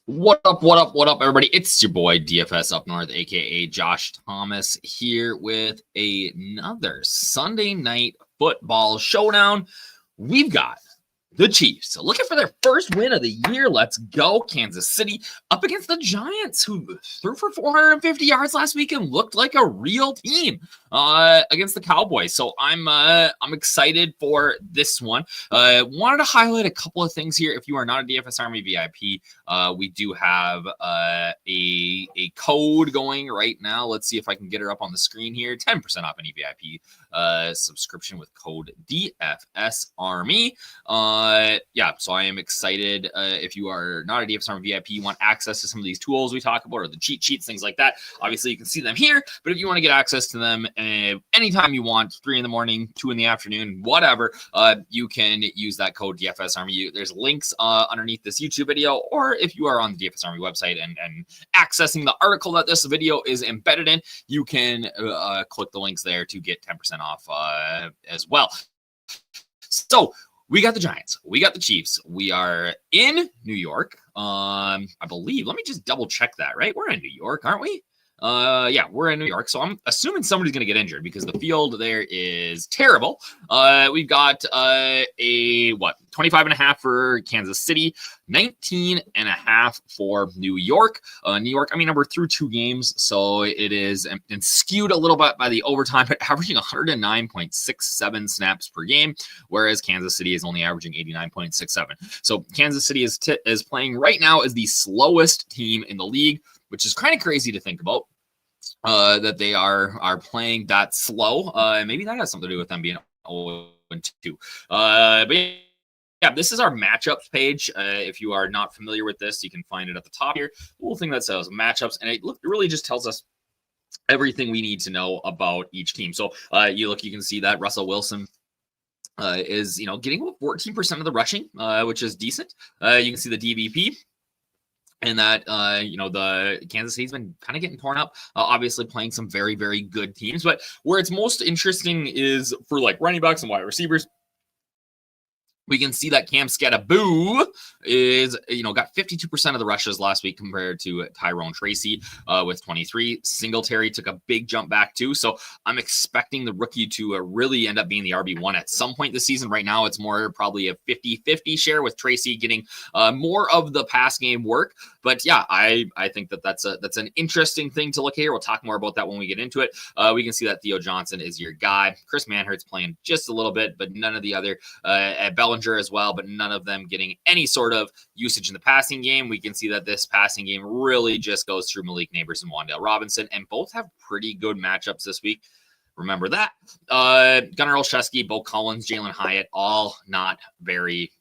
What up, what up, what up, everybody? It's your boy, DFS Up North, aka Josh Thomas, here with another Sunday night football showdown. We've got the Chiefs looking for their first win of the year. Let's go. Kansas City up against the Giants, who threw for 450 yards last week and looked like a real team against the Cowboys. So I'm excited for this one. Wanted to highlight a couple of things here. If you are not a DFS Army VIP, we do have a code going right now. Let's see if I can get her up on the screen here. 10% off any VIP subscription with code DFS Army. Yeah, so I am excited. If you are not a DFS Army VIP, you want access to some of these tools we talk about, or the cheat sheets, things like that. Obviously, you can see them here. But if you want to get access to them anytime you want, 3 in the morning, 2 in the afternoon, whatever, you can use that code DFS Army. There's links underneath this YouTube video, or if you are on the DFS Army website and accessing the article that this video is embedded in, you can click the links there to get 10% off as well. So we got the Giants, we got the Chiefs, we are in New York. I believe, let me just double check that, right? We're in New York, aren't we? Yeah, we're in New York, so I'm assuming somebody's going to get injured because the field there is terrible. We've got 25.5 for Kansas City, 19.5 for New York. New York, I mean, we're through 2 games, so it is and skewed a little bit by the overtime, but averaging 109.67 snaps per game, whereas Kansas City is only averaging 89.67. So Kansas City is playing right now as the slowest team in the league, which is kind of crazy to think about, that they are playing that slow. Maybe that has something to do with them being 0-2. But yeah, this is our matchups page. If you are not familiar with this, you can find it at the top here. Little thing that says matchups, and it really just tells us everything we need to know about each team. So you can see that Russell Wilson is getting about 14% of the rushing, which is decent. You can see the DVP. And that, the Kansas City's been kind of getting torn up, obviously playing some very, very good teams. But where it's most interesting is for like running backs and wide receivers. We can see that Cam Skatteboo is, got 52% of the rushes last week compared to Tyrone Tracy with 23. Singletary took a big jump back too. So I'm expecting the rookie to really end up being the RB1 at some point this season. Right now, it's more probably a 50-50 share with Tracy getting more of the pass game work. But yeah, I think that's an interesting thing to look at here. We'll talk more about that when we get into it. We can see that Theo Johnson is your guy. Chris Manhertz playing just a little bit, but none of the other Bellinger as well, but none of them getting any sort of usage in the passing game. We can see that this passing game really just goes through Malik Neighbors and Wan'Dale Robinson, and both have pretty good matchups this week. Remember that. Gunnar Olszewski, Bo Collins, Jalen Hyatt, all not very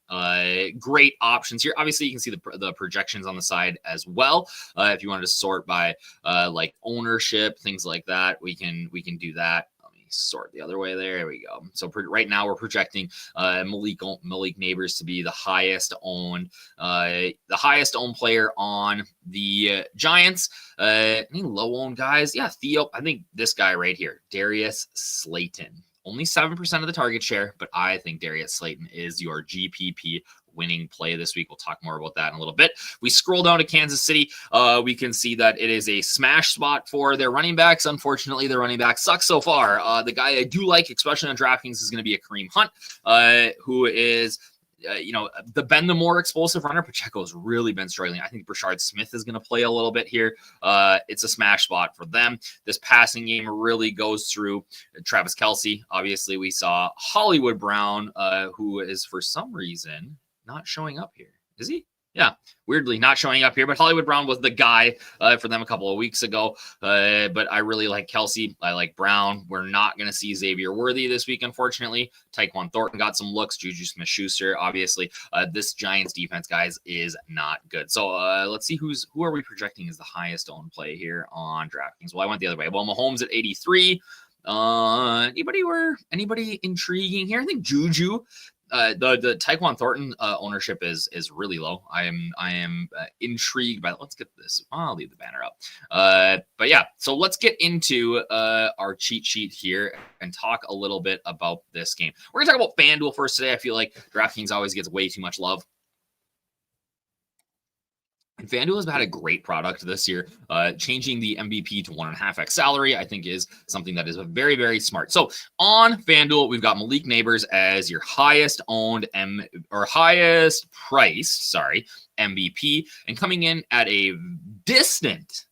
great options here. Obviously, you can see the projections on the side as well. If you wanted to sort by like ownership, things like that, we can do that. Sort the other way there we go. So right now we're projecting Malik Neighbors to be the highest owned player on the Giants. Any low owned guys? Yeah, Theo. I think this guy right here, Darius Slayton. Only 7% of the target share, but I think Darius Slayton is your GPP winning play this week. We'll talk more about that in a little bit. We scroll down to Kansas City. We can see that it is a smash spot for their running backs. Unfortunately, their running back sucks so far. The guy I do like, especially on DraftKings, is going to be a Kareem Hunt, who is the been the more explosive runner. Pacheco's really been struggling. I think Brashard Smith is going to play a little bit here. It's a smash spot for them. This passing game really goes through Travis Kelce. Obviously, we saw Hollywood Brown, who is for some reason not showing up here. Is he? Yeah, weirdly not showing up here, but Hollywood Brown was the guy for them a couple of weeks ago. But I really like Kelce. I like Brown. We're not going to see Xavier Worthy this week, unfortunately. Tyquan Thornton got some looks. Juju Smith-Schuster, obviously. This Giants defense, guys, is not good. So let's see who are we projecting as the highest owned play here on DraftKings. Well, I went the other way. Well, Mahomes at 83. Anybody intriguing here? I think Juju. The Tyquan Thornton ownership is really low. I am intrigued by. Let's get this. I'll leave the banner up. But yeah, so let's get into our cheat sheet here and talk a little bit about this game. We're gonna talk about FanDuel first today. I feel like DraftKings always gets way too much love. FanDuel has had a great product this year. Changing the MVP to 1.5x salary, I think, is something that is very, very smart. So on FanDuel, we've got Malik Neighbors as your highest owned highest priced, MVP, and coming in at a distant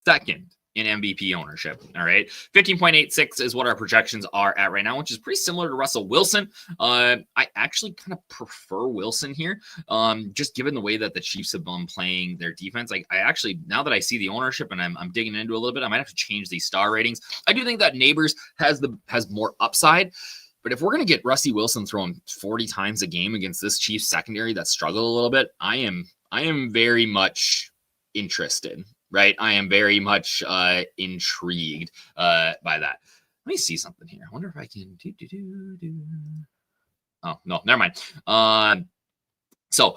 second in MVP ownership. All right. 15.86 is what our projections are at right now, which is pretty similar to Russell Wilson. I actually kind of prefer Wilson here. Just given the way that the Chiefs have been playing their defense. I actually, now that I see the ownership and I'm digging into a little bit, I might have to change these star ratings. I do think that Neighbors has more upside. But if we're going to get Rusty Wilson throwing 40 times a game against this Chiefs secondary that struggled a little bit, I am very much interested. Right. I am very much intrigued by that. Let me see something here. I wonder if I can Oh, no, never mind. So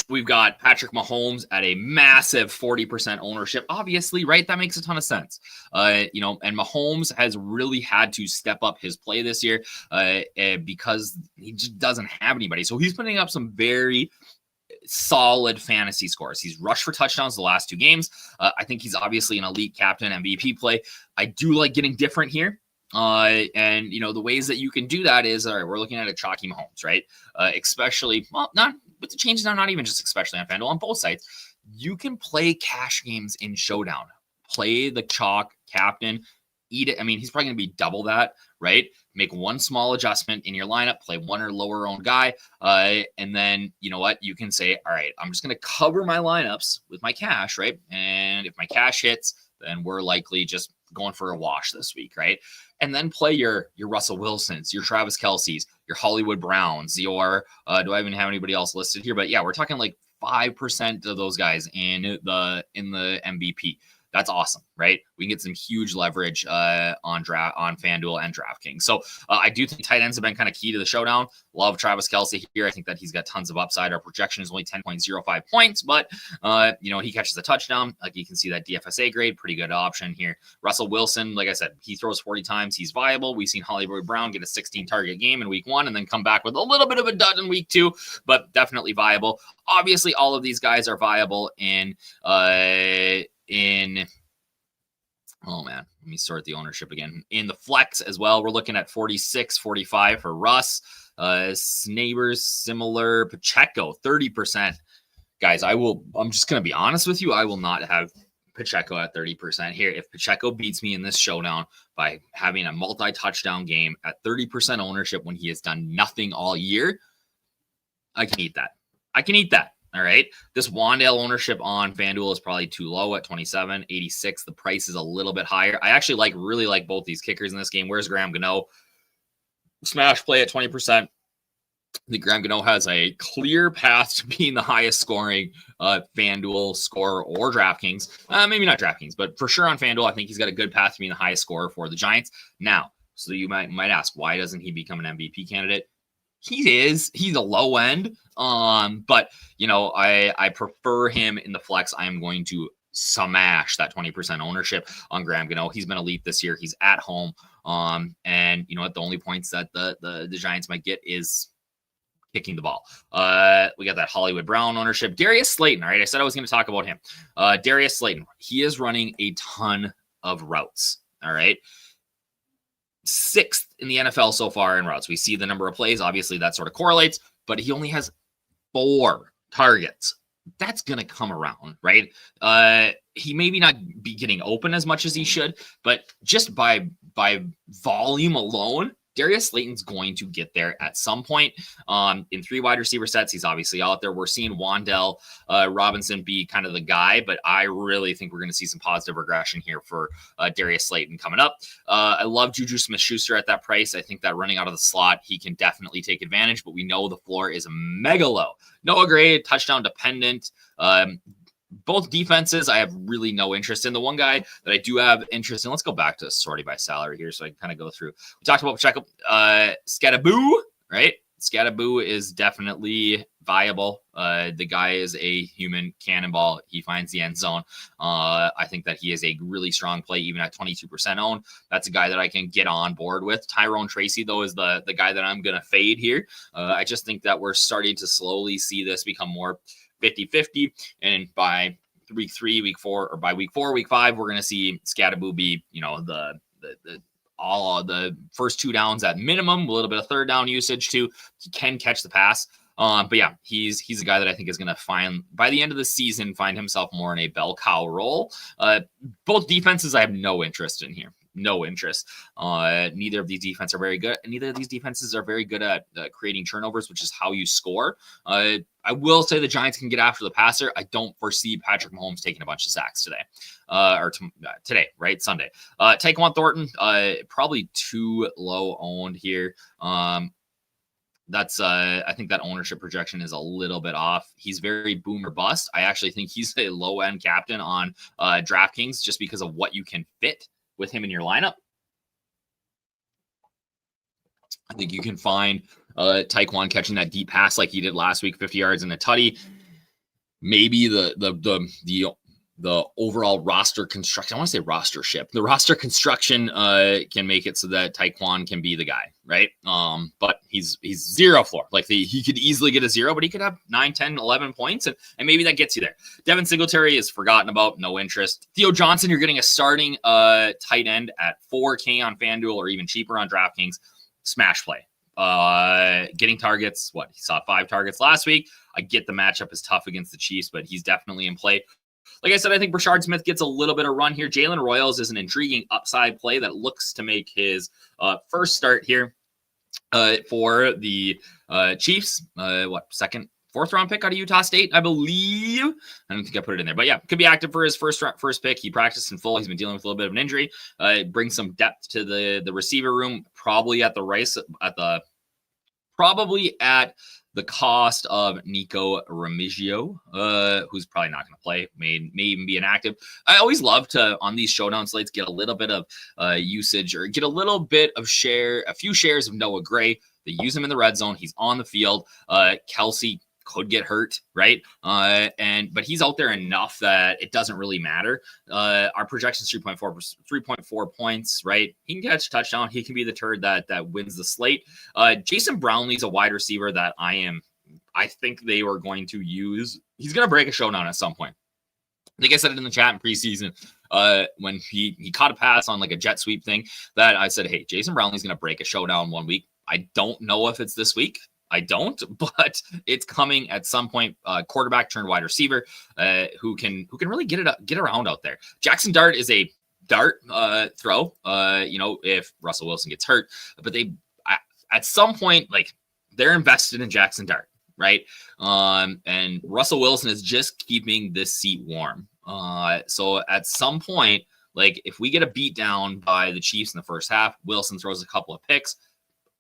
we've got Patrick Mahomes at a massive 40% ownership. Obviously, right? That makes a ton of sense. And Mahomes has really had to step up his play this year because he just doesn't have anybody. So he's putting up some very solid fantasy scores. He's rushed for touchdowns the last 2 games. I think he's obviously an elite captain MVP play. I do like getting different here. And the ways that you can do that is, all right, we're looking at a chalky Mahomes, right? Especially, well, not with the changes now, not even just especially on FanDuel, on both sides. You can play cash games in Showdown. Play the chalk captain, eat it. I mean, he's probably going to be double that, right? Make one small adjustment in your lineup, play one or lower owned guy. And then, you know what? You can say, all right, I'm just going to cover my lineups with my cash, right? And if my cash hits, then we're likely just going for a wash this week, right? And then play your Russell Wilsons, your Travis Kelce's, your Hollywood Browns, your, do I even have anybody else listed here? But yeah, we're talking like 5% of those guys in the MVP. That's awesome, right? We can get some huge leverage on FanDuel and DraftKings. So I do think tight ends have been kind of key to the showdown. Love Travis Kelce here. I think that he's got tons of upside. Our projection is only 10.05 points, but he catches a touchdown. Like you can see that DFSA grade, pretty good option here. Russell Wilson, like I said, he throws 40 times. He's viable. We've seen Hollywood Brown get a 16 target game in week 1 and then come back with a little bit of a dud in week 2, but definitely viable. Obviously, all of these guys are viable oh man, let me sort the ownership again. In the flex as well, we're looking at 46, 45 for Russ. Neighbors, similar. Pacheco, 30%. Guys, I'm just going to be honest with you. I will not have Pacheco at 30% here. If Pacheco beats me in this showdown by having a multi-touchdown game at 30% ownership when he has done nothing all year, I can eat that. All right. This Wandale ownership on FanDuel is probably too low at 27.86. The price is a little bit higher. I actually really like both these kickers in this game. Where's Graham Gano? Smash play at 20%. I think Graham Gano has a clear path to being the highest scoring FanDuel scorer or DraftKings. Maybe not DraftKings, but for sure on FanDuel, I think he's got a good path to being the highest scorer for the Giants. Now, so you might ask, why doesn't he become an MVP candidate? He's a low end. But I prefer him in the flex. I am going to smash that 20% ownership on Graham Gano. He's been elite this year. He's at home. And you know what? The only points that the Giants might get is kicking the ball. We got that Hollywood Brown ownership. Darius Slayton. All right. I said I was going to talk about him. Darius Slayton. He is running a ton of routes. All right. 6th in the NFL so far in routes. We see the number of plays. Obviously, that sort of correlates, but he only has 4 targets. That's going to come around, right? He maybe not be getting open as much as he should, but just by volume alone, Darius Slayton's going to get there at some point. In 3 wide receiver sets, he's obviously out there. We're seeing Wandale Robinson be kind of the guy, but I really think we're going to see some positive regression here for Darius Slayton coming up. I love Juju Smith-Schuster at that price. I think that running out of the slot, he can definitely take advantage, but we know the floor is mega low. Noah Gray, touchdown dependent. Both defenses, I have really no interest in. The one guy that I do have interest in, let's go back to sorting by salary here so I can kind of go through. We talked about Pacheco, Scadaboo, right? Scadaboo is definitely viable. The guy is a human cannonball. He finds the end zone. I think that he is a really strong play, even at 22% owned. That's a guy that I can get on board with. Tyrone Tracy, though, is the guy that I'm going to fade here. I just think that we're starting to slowly see this become more 50-50. And by week 3, week 4, or by week 4, week 5, we're going to see Scattaboo be, the all the first 2 downs at minimum, a little bit of third down usage too. He can catch the pass. But yeah, he's a guy that I think is going to by the end of the season, find himself more in a bell cow role. Both defenses I have no interest in here. No interest. Neither of these defenses are very good. And neither of these defenses are very good at creating turnovers, which is how you score. I will say the Giants can get after the passer. I don't foresee Patrick Mahomes taking a bunch of sacks today. Today, right? Sunday. Tyquan Thornton, probably too low owned here. That's I think that ownership projection is a little bit off. He's very boom or bust. I actually think he's a low end captain on DraftKings just because of what you can fit with him in your lineup. I think you can find Tyquan catching that deep pass like he did last week, 50 yards and a tutty. Maybe the overall roster construction, I want to say rostership. The roster construction can make it so that Tyquan can be the guy, right? But he's zero floor. Like he could easily get a 0, but he could have 9, 10, 11 points, and maybe that gets you there. Devin Singletary is forgotten about, no interest. Theo Johnson, you're getting a starting tight end at $4K on FanDuel or even cheaper on DraftKings. Smash play. Getting targets. He saw 5 targets last week. I get the matchup is tough against the Chiefs, but he's definitely in play. Like I said, I think Brashard Smith gets a little bit of run here. Jalen Royals is an intriguing upside play that looks to make his first start here for the Chiefs. Second, 4th round pick out of Utah State, I believe. I don't think I put it in there, but yeah, could be active for his first pick. He practiced in full. He's been dealing with a little bit of an injury. Brings some depth to the receiver room, probably at the cost of Nico Remigio, who's probably not going to play, may even be inactive. I always love to, on these showdown slates, get a little bit of usage or get a little bit of a few shares of Noah Gray. They use him in the red zone. He's on the field. Kelsey could get hurt, right? But he's out there enough that it doesn't really matter. Our projection is 3.4 points, right? He can catch a touchdown. He can be the turd that wins the slate. Jason Brownlee's a wide receiver that I think they were going to use. He's going to break a showdown at some point. I think I said it in the chat in preseason when he caught a pass on like a jet sweep thing that I said, hey, Jason Brownlee's going to break a showdown one week. I don't know if it's this week. I don't, but it's coming at some point. Quarterback turned wide receiver, who can really get around out there. Jackson Dart is a dart throw. If Russell Wilson gets hurt, but at some point, like, they're invested in Jackson Dart, right? And Russell Wilson is just keeping this seat warm. So at some point, like, if we get a beat down by the Chiefs in the first half, Wilson throws a couple of picks,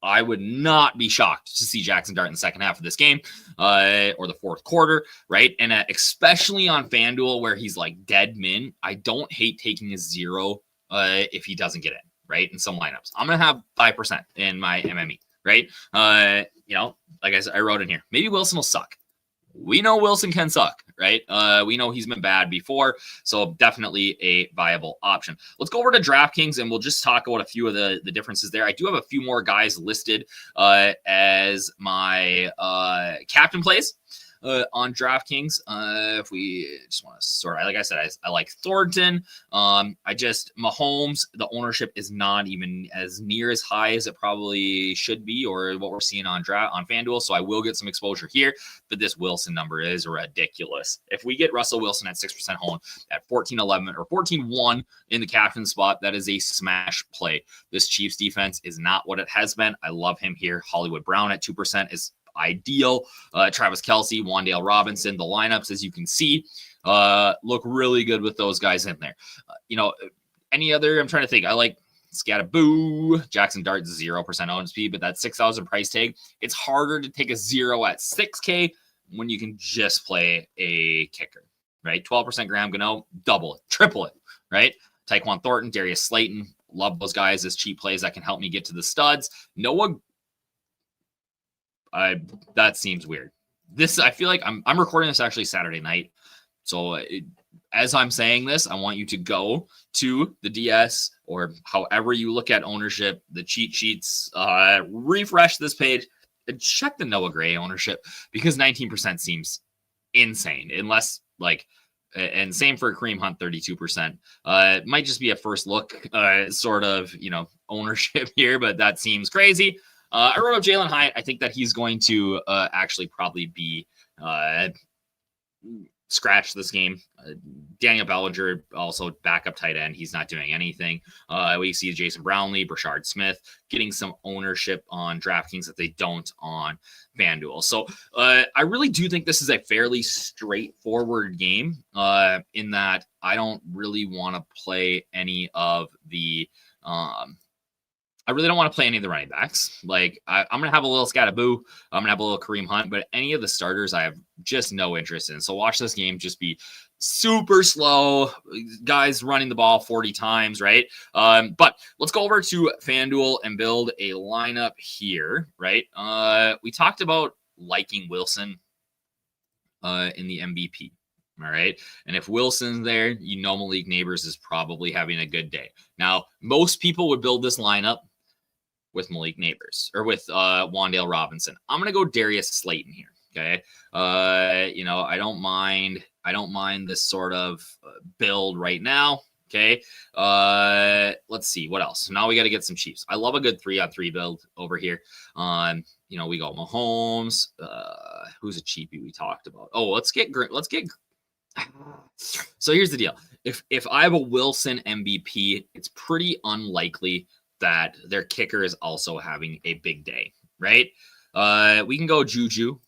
I would not be shocked to see Jackson Dart in the second half of this game or the fourth quarter, right? And especially on FanDuel where he's like dead min, I don't hate taking a 0 if he doesn't get in, right? In some lineups. I'm going to have 5% in my MME, right? Like I said, I wrote in here, maybe Wilson will suck. We know Wilson can suck, right? We know he's been bad before, so definitely a viable option. Let's go over to DraftKings, and we'll just talk about a few of the differences there. I do have a few more guys listed as my captain plays on DraftKings. If we just want to sort, like I said, I like Thornton. Mahomes, the ownership is not even as near as high as it probably should be, or what we're seeing on FanDuel. So I will get some exposure here, but this Wilson number is ridiculous. If we get Russell Wilson at 6% home at 14-11 or 14-1 in the captain spot, that is a smash play. This Chiefs defense is not what it has been. I love him here. Hollywood Brown at 2% is ideal. Travis Kelce, Wan'Dale Robinson, the lineups, as you can see, look really good with those guys in there. Any other, I'm trying to think. I like Scattaboo, Jackson Dart, 0% owned speed, but that 6,000 price tag, it's harder to take a 0 at 6K when you can just play a kicker, right? 12% Graham Gano, double it, triple it, right? Tyquan Thornton, Darius Slayton, love those guys as cheap plays that can help me get to the studs. That seems weird. I feel like I'm recording this actually Saturday night. So as I'm saying this, I want you to go to the DS or however you look at ownership, the cheat sheets, refresh this page and check the Noah Gray ownership because 19% seems insane unless like, and same for Kareem Hunt, 32%. It might just be a first look sort of, ownership here, but that seems crazy. I wrote up Jalen Hyatt. I think that he's going to actually probably be scratch this game. Daniel Bellinger, also backup tight end. He's not doing anything. We see Jason Brownlee, Brashard Smith getting some ownership on DraftKings that they don't on FanDuel. So I really do think this is a fairly straightforward game in that I don't really want to play any of the I really don't want to play any of the running backs. Like, I'm going to have a little Scattaboo. I'm going to have a little Kareem Hunt, but any of the starters I have just no interest in. So watch this game just be super slow. Guys running the ball 40 times, right? But let's go over to FanDuel and build a lineup here, right? We talked about liking Wilson in the MVP. All right. And if Wilson's there, Malik Neighbors is probably having a good day. Now, most people would build this lineup with Malik Neighbors or with Wan'Dale Robinson. I'm going to go Darius Slayton here. Okay. I don't mind this sort of build right now. Okay. Let's see what else. Now we got to get some Chiefs. I love a good 3-on-3 build over here. We got Mahomes. Who's a cheapie we talked about? Oh, let's get. So here's the deal. If I have a Wilson MVP, it's pretty unlikely that their kicker is also having a big day, right? We can go Juju,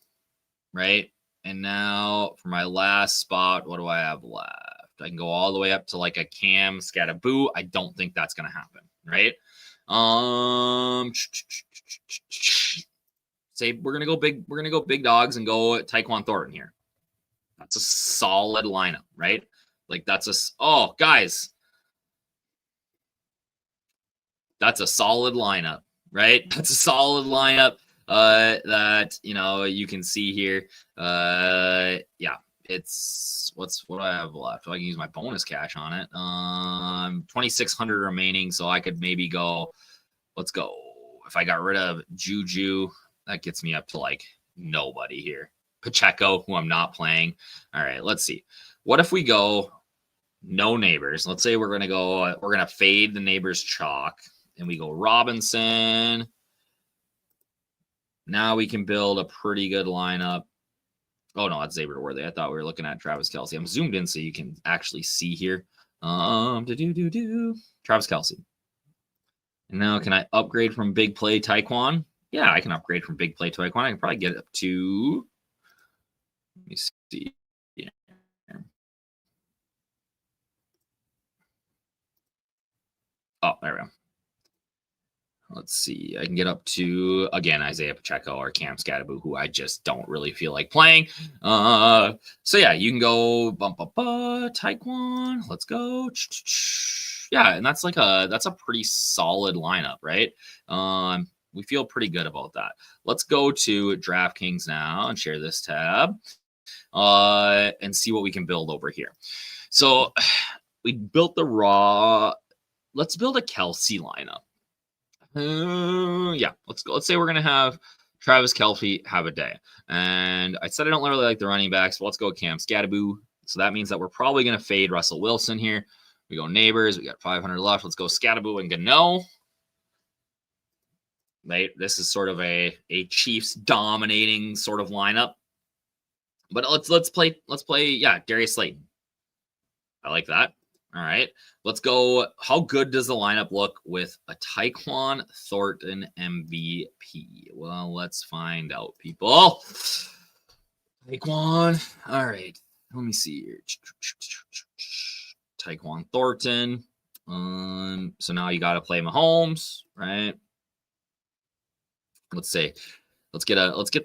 right? And now for my last spot, what do I have left? I can go all the way up to like a Cam Scattaboo. I don't think that's going to happen, right? Say we're going to go big. We're going to go big dogs and go Tyquan Thornton here. That's a solid lineup, right? Like guys, that's a solid lineup, right? That's a solid lineup that, you can see here. Yeah, it's what do I have left? I can use my bonus cash on it. 2,600 remaining. So I could maybe go, let's go. If I got rid of Juju, that gets me up to like nobody here. Pacheco, who I'm not playing. All right, let's see. What if we go no Neighbors? Let's say we're going to fade the Neighbors chalk and we go Robinson. Now we can build a pretty good lineup. Oh, no, that's Xavier Worthy. I thought we were looking at Travis Kelce. I'm zoomed in so you can actually see here. Travis Kelce. And now can I upgrade from big play Tyquan? Yeah, I can upgrade from big play Tyquan. I can probably get it up to... Let me see. Yeah. Oh, there we go. Let's see. I can get up to, again, Isaiah Pacheco or Cam Scattaboo, who I just don't really feel like playing. So, yeah, you can go Tyquan. Let's go. Yeah, and that's a pretty solid lineup, right? We feel pretty good about that. Let's go to DraftKings now and share this tab. And see what we can build over here. So we built the raw. Let's build a Kelce lineup. Yeah, let's say we're gonna have Travis Kelce have a day. And I said I don't really like the running backs, but let's go Cam Scattaboo. So that means that we're probably gonna fade Russell Wilson here. We go Neighbors. We got 500 left. Let's go Scattaboo and Gano. Right, this is sort of a Chiefs dominating sort of lineup. But let's play, yeah, Darius Slayton. I like that. All right. Let's go. How good does the lineup look with a Tyquan Thornton MVP? Well, let's find out, people. Tyquan. All right. Let me see here. Tyquan Thornton. So now you got to play Mahomes, right? Let's say. Let's get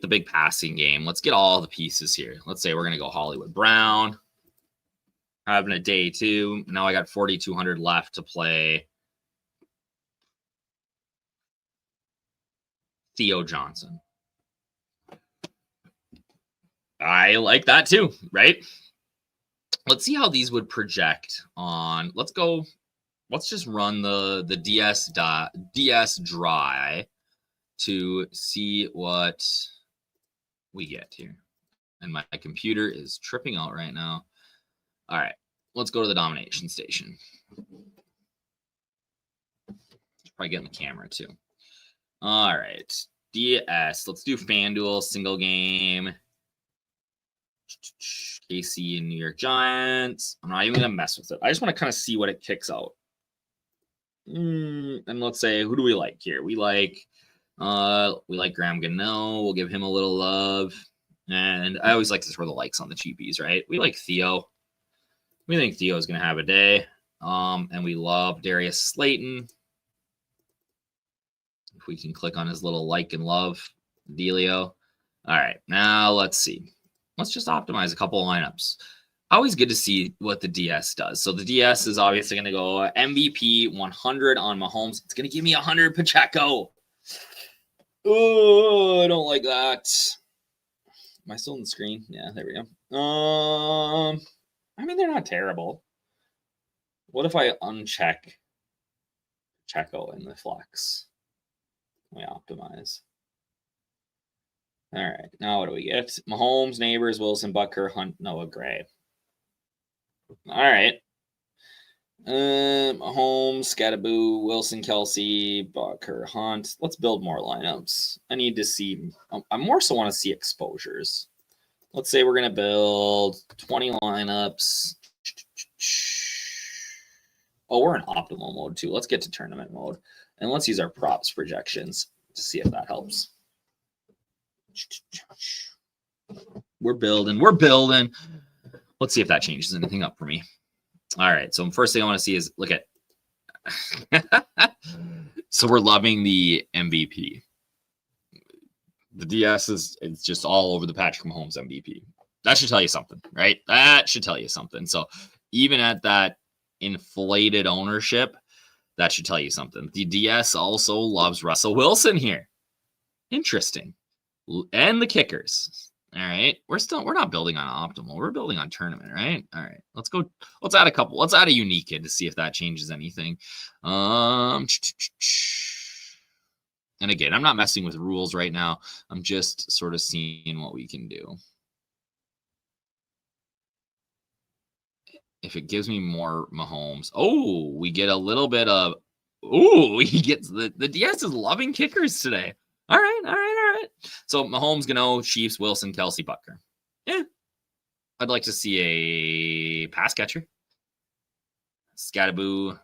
the big passing game. Let's get all the pieces here. Let's say we're going to go Hollywood Brown. Having a day too. Now I got 4,200 left to play Theo Johnson. I like that too, right? Let's see how these would project on. Let's just run the DS dry to see what we get here. And my computer is tripping out right now. All right, let's go to the domination station. Probably get in the camera too. All right, DS. Let's do FanDuel single game. KC and New York Giants. I'm not even gonna mess with it. I just want to kind of see what it kicks out. And let's say, who do we like here? We like Graham Gano. We'll give him a little love. And I always like to throw the likes on the cheapies, right? We like Theo. We think Theo is gonna have a day. And we love Darius Slayton. If we can click on his little like and love dealio. All right, now let's see. Let's just optimize a couple of lineups. Always good to see what the DS does. So the DS is obviously going to go MVP 100 on Mahomes. It's going to give me 100 Pacheco. Oh, I don't like that. Am I still on the screen? Yeah, there we go. I mean, they're not terrible. What if I uncheck Pacheco in the flex? Let me optimize. All right, now what do we get? Mahomes, Neighbors, Wilson, Butker, Hunt, Noah Gray. All right. Mahomes, Scattaboo, Wilson, Kelsey, Butker, Hunt. Let's build more lineups. I need to see. I more so want to see exposures. Let's say we're going to build 20 lineups. Oh, we're in optimal mode too. Let's get to tournament mode. And let's use our props projections to see if that helps. We're building. Let's see if that changes anything up for me. All right. So first thing I want to see is look at. So we're loving the MVP. The DS is it's just all over the Patrick Mahomes MVP. That should tell you something, right? That should tell you something. So even at that inflated ownership, that should tell you something. The DS also loves Russell Wilson here. Interesting. And the kickers. All right. We're not building on optimal. We're building on tournament, right? All right. Let's go. Let's add a couple. Let's add a unique kid to see if that changes anything. And again, I'm not messing with rules right now. I'm just sort of seeing what we can do. If it gives me more Mahomes. Oh, we get a little bit of. Oh, he gets the DS is loving kickers today. All right. So Mahomes, Gano, Chiefs, Wilson, Kelsey, Butker. Yeah. I'd like to see a pass catcher. Scattaboo.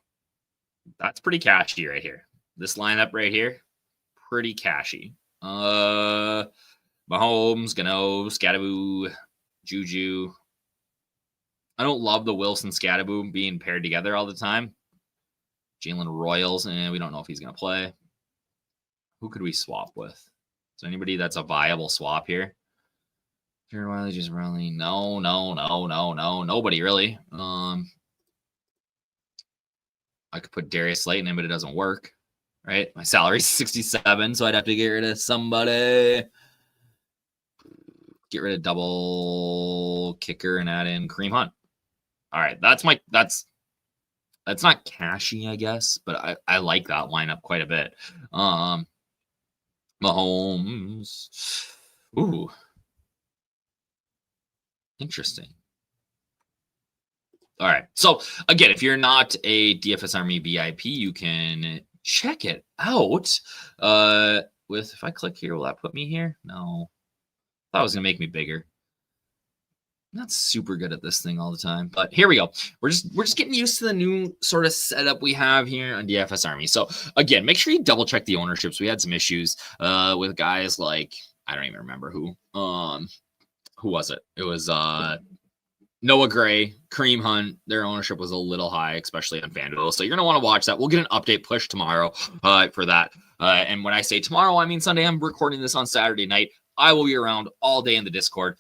That's pretty cashy right here. This lineup right here, pretty cashy. Mahomes, Gano, Scattaboo, Juju. I don't love the Wilson Scattaboo being paired together all the time. Jalen Royals, we don't know if he's going to play. Who could we swap with? Is there anybody that's a viable swap here? Jared Wiley just really no. Nobody really. I could put Darius Slayton in, but it doesn't work. Right? My salary's 67, so I'd have to get rid of somebody. Get rid of double kicker and add in Kareem Hunt. All right, that's not cashy, I guess, but I like that lineup quite a bit. Mahomes. Ooh. Interesting. All right. So again, if you're not a DFS Army VIP, you can check it out. If I click here, will that put me here? No. I thought it was gonna make me bigger. I'm not super good at this thing all the time, but here we go. We're just getting used to the new sort of setup we have here on DFS Army. So again, make sure you double check the ownerships. We had some issues with guys like I don't even remember who. Who was it? It was Noah Gray, Kareem Hunt. Their ownership was a little high, especially on FanDuel. So you're gonna want to watch that. We'll get an update push tomorrow for that. And when I say tomorrow, I mean Sunday. I'm recording this on Saturday night. I will be around all day in the Discord,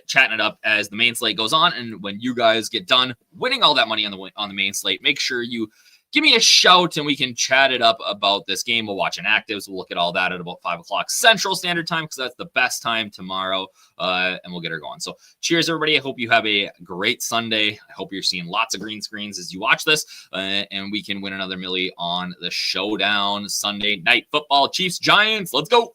chatting it up as the main slate goes on. And when you guys get done winning all that money on the main slate, make sure you give me a shout and we can chat it up about this game. We'll watch inactives. We'll look at all that at about 5 o'clock Central Standard Time because that's the best time tomorrow, and we'll get her going. So cheers, everybody. I hope you have a great Sunday. I hope you're seeing lots of green screens as you watch this, and we can win another milli on the Showdown Sunday Night Football. Chiefs, Giants, let's go.